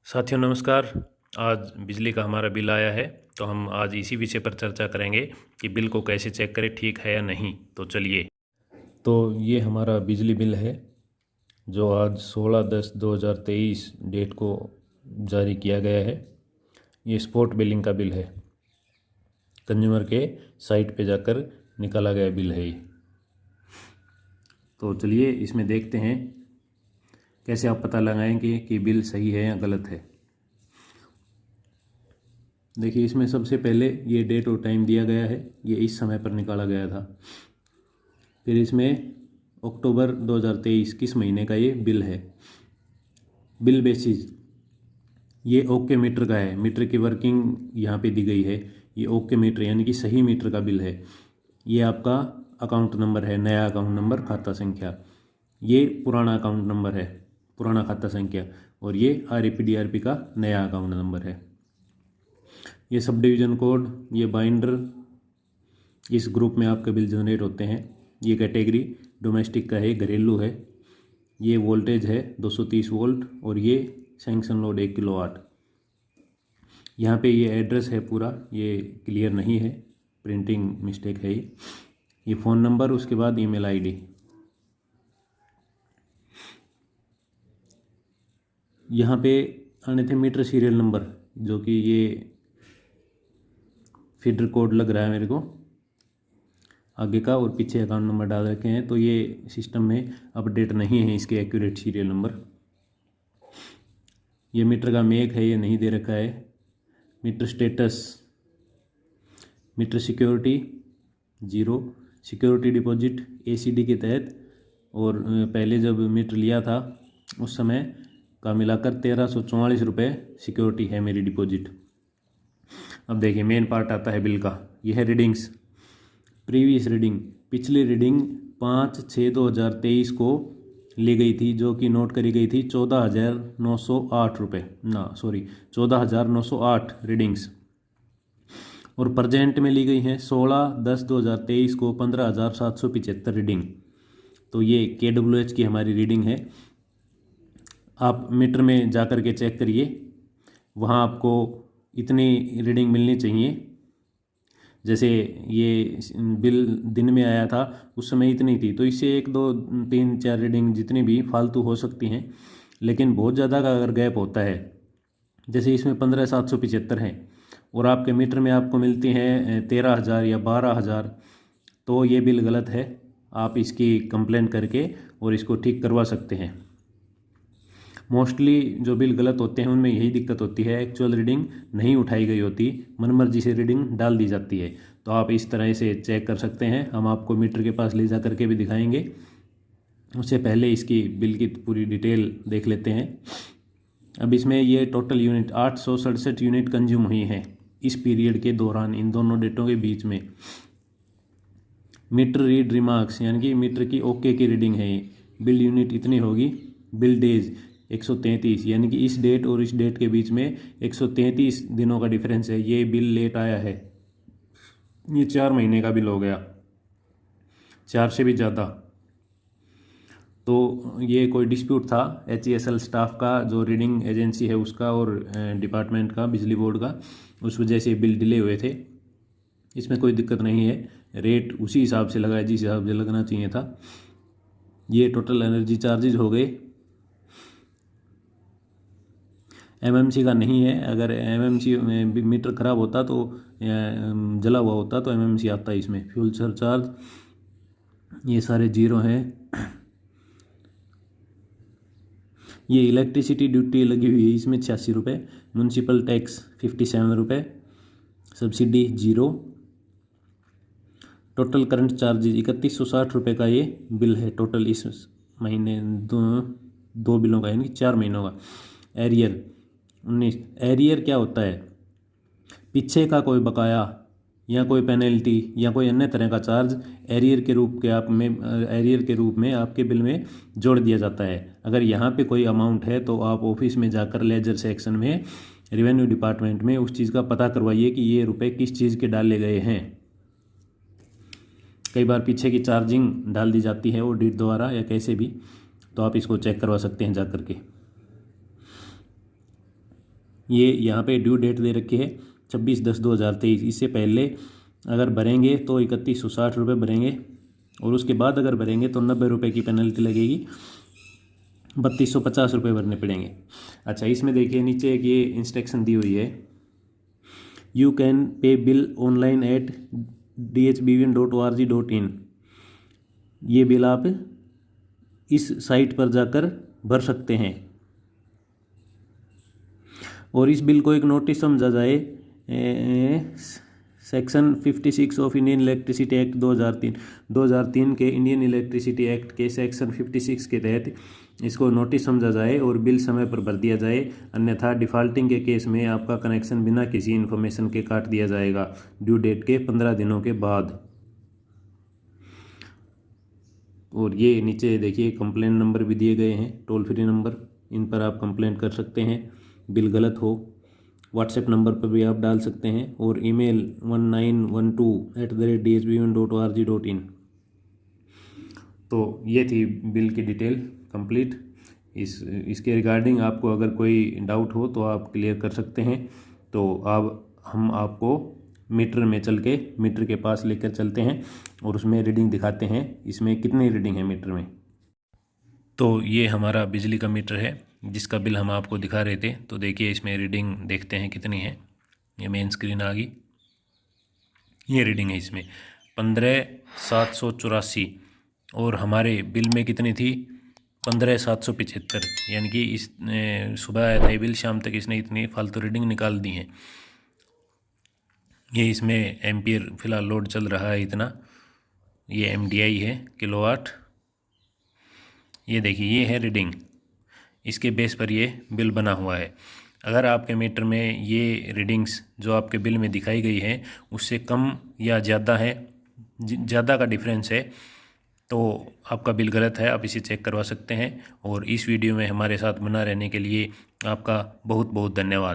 साथियों नमस्कार। आज बिजली का हमारा बिल आया है, तो हम आज इसी विषय पर चर्चा करेंगे कि बिल को कैसे चेक करें, ठीक है या नहीं। तो चलिए। तो ये हमारा बिजली बिल है जो आज 16/10/2023 डेट को जारी किया गया है। ये स्पॉट बिलिंग का बिल है, कंज्यूमर के साइट पे जाकर निकाला गया बिल है ये। तो चलिए इसमें देखते हैं कैसे आप पता लगाएंगे कि बिल सही है या गलत है। देखिए, इसमें सबसे पहले ये डेट और टाइम दिया गया है, ये इस समय पर निकाला गया था। फिर इसमें अक्टूबर 2023 किस महीने का ये बिल है। बिल बेसिस ये ओके मीटर का है, मीटर की वर्किंग यहाँ पे दी गई है। ये ओके मीटर यानी कि सही मीटर का बिल है। ये आपका अकाउंट नंबर है, नया अकाउंट नंबर, खाता संख्या। ये पुराना अकाउंट नंबर है, पुराना खाता संख्या। और ये RAPDRP का नया अकाउंट नंबर है। ये सब डिवीज़न कोड, ये बाइंडर, इस ग्रुप में आपके बिल जनरेट होते हैं। ये कैटेगरी डोमेस्टिक का है, घरेलू है। ये वोल्टेज है 230 वोल्ट और ये सैंक्शन लोड 1 किलोवाट। यहाँ पे ये एड्रेस है पूरा, ये क्लियर नहीं है, प्रिंटिंग मिस्टेक है ये फ़ोन नंबर, उसके बाद ईमेल ID। यहाँ पे आने थे मीटर सीरियल नंबर, जो कि ये फीडर कोड लग रहा है मेरे को आगे का, और पीछे अकाउंट नंबर डाल रखे हैं। तो ये सिस्टम में अपडेट नहीं है इसके एक्यूरेट सीरियल नंबर। ये मीटर का मेक है, ये नहीं दे रखा है। Meter status, meter security 0, security deposit ACD के तहत, और पहले जब मीटर लिया था उस समय का मिलाकर 1344 रुपये सिक्योरिटी है मेरी डिपॉजिट। अब देखिए मेन पार्ट आता है बिल का। यह है रीडिंग्स, प्रीवियस रीडिंग, पिछली रीडिंग 5/6/2023 को ली गई थी, जो कि नोट करी गई थी 14,908 रुपये, 14,908 रीडिंग्स। और प्रजेंट में ली गई हैं 16/10/2023 को 15,775 रीडिंग। तो ये KWH की हमारी रीडिंग है। आप मीटर में जा कर के चेक करिए, वहाँ आपको इतनी रीडिंग मिलनी चाहिए। जैसे ये बिल दिन में आया था उस समय इतनी थी, तो इससे 1 2 3 4 रीडिंग जितनी भी फालतू हो सकती हैं। लेकिन बहुत ज़्यादा का अगर गैप होता है, जैसे इसमें 15,775 हैं और आपके मीटर में आपको मिलती हैं 13,000 या 12,000, तो ये बिल गलत है। आप इसकी कंप्लेंट करके और इसको ठीक करवा सकते हैं। मोस्टली जो बिल गलत होते हैं उनमें यही दिक्कत होती है, एक्चुअल रीडिंग नहीं उठाई गई होती, मनमर्जी से रीडिंग डाल दी जाती है। तो आप इस तरह से चेक कर सकते हैं। हम आपको मीटर के पास ले जा करके भी दिखाएंगे। उससे पहले इसकी बिल की पूरी डिटेल देख लेते हैं। अब इसमें ये टोटल यूनिट 867 यूनिट कंज्यूम हुई हैं इस पीरियड के दौरान, इन दोनों डेटों के बीच में। मीटर रीड रिमार्क्स यानी कि मीटर की ओके की रीडिंग है ये। बिल यूनिट इतनी होगी। बिल डेज 133, यानी कि इस डेट और इस डेट के बीच में 133 दिनों का डिफरेंस है। ये बिल लेट आया है, ये 4 महीने का बिल हो गया, 4 से भी ज़्यादा। तो ये कोई डिस्प्यूट था HESL स्टाफ का, जो रीडिंग एजेंसी है उसका, और डिपार्टमेंट का, बिजली बोर्ड का, उस वजह से बिल डिले हुए थे। इसमें कोई दिक्कत नहीं है, रेट उसी हिसाब से लगाया जिस हिसाब से लगना चाहिए था। ये टोटल एनर्जी चार्जेज हो गए। MMC का नहीं है। अगर MMC में मीटर ख़राब होता तो जला हुआ होता तो MMC आता है इसमें। फ्यूल सरचार्ज ये सारे 0 हैं। ये इलेक्ट्रिसिटी ड्यूटी लगी हुई है इसमें 86 रुपये, म्यूनसिपल टैक्स 57 रुपये, सब्सिडी 0। टोटल करंट चार्जेज 3160 रुपये का ये बिल है टोटल इस महीने, दो बिलों का, यानी कि 4 महीनों का। एरियर 19। एरियर क्या होता है? पीछे का कोई बकाया या कोई पेनल्टी या कोई अन्य तरह का चार्ज एरियर के रूप में आपके बिल में जोड़ दिया जाता है। अगर यहाँ पे कोई अमाउंट है तो आप ऑफिस में जाकर लेजर सेक्शन में, रेवेन्यू डिपार्टमेंट में, उस चीज़ का पता करवाइए कि ये रुपए किस चीज़ के डाले गए हैं। कई बार पीछे की चार्जिंग डाल दी जाती है ऑडिट द्वारा या कैसे भी, तो आप इसको चेक करवा सकते हैं जा करके। ये यहाँ पे ड्यू डेट दे रखी है 26/10/2023। इससे पहले अगर भरेंगे तो 3160 रुपये भरेंगे और उसके बाद अगर भरेंगे तो 90 रुपये की पेनल्टी लगेगी, 3250 रुपये भरने पड़ेंगे। अच्छा, इसमें देखिए नीचे एक ये इंस्ट्रक्शन दी हुई है, you can pay bill online at dhbvn.org.in। ये बिल आप इस साइट पर जाकर भर सकते हैं और इस बिल को एक नोटिस समझा जाए section 56 of Indian electricity act 2003 के इंडियन इलेक्ट्रिसिटी एक्ट के सेक्शन 56 के तहत इसको नोटिस समझा जाए और बिल समय पर भर दिया जाए, अन्यथा डिफ़ॉल्टिंग के केस में आपका कनेक्शन बिना किसी इन्फॉर्मेशन के काट दिया जाएगा ड्यू डेट के 15 दिनों के बाद। और ये नीचे देखिए कंप्लेंट नंबर भी दिए गए हैं, टोल फ्री नंबर, इन पर आप कंप्लेंट कर सकते हैं बिल गलत हो। व्हाट्सएप नंबर पर भी आप डाल सकते हैं और ईमेल 1912@dhbvn.org.in। तो ये थी बिल की डिटेल कंप्लीट। इसके रिगार्डिंग आपको अगर कोई डाउट हो तो आप क्लियर कर सकते हैं। तो अब हम आपको मीटर में चल के मीटर के पास लेकर चलते हैं और उसमें रीडिंग दिखाते हैं, इसमें कितनी रीडिंग है मीटर में। तो ये हमारा बिजली का मीटर है जिसका बिल हम आपको दिखा रहे थे। तो देखिए इसमें रीडिंग देखते हैं कितनी है। ये मेन स्क्रीन आ गई, ये रीडिंग है इसमें 15,784 और हमारे बिल में कितनी थी 15,775। यानी कि इस सुबह आया था ये बिल, शाम तक इसने इतनी फालतू रीडिंग निकाल दी है। ये इसमें एम्पियर फ़िलहाल लोड चल रहा है इतना, ये MDI है किलोवाट। ये देखिए ये है रीडिंग, इसके बेस पर ये बिल बना हुआ है। अगर आपके मीटर में ये रीडिंग्स जो आपके बिल में दिखाई गई है उससे कम या ज़्यादा है, ज़्यादा का डिफरेंस है, तो आपका बिल गलत है, आप इसे चेक करवा सकते हैं। और इस वीडियो में हमारे साथ बना रहने के लिए आपका बहुत बहुत धन्यवाद।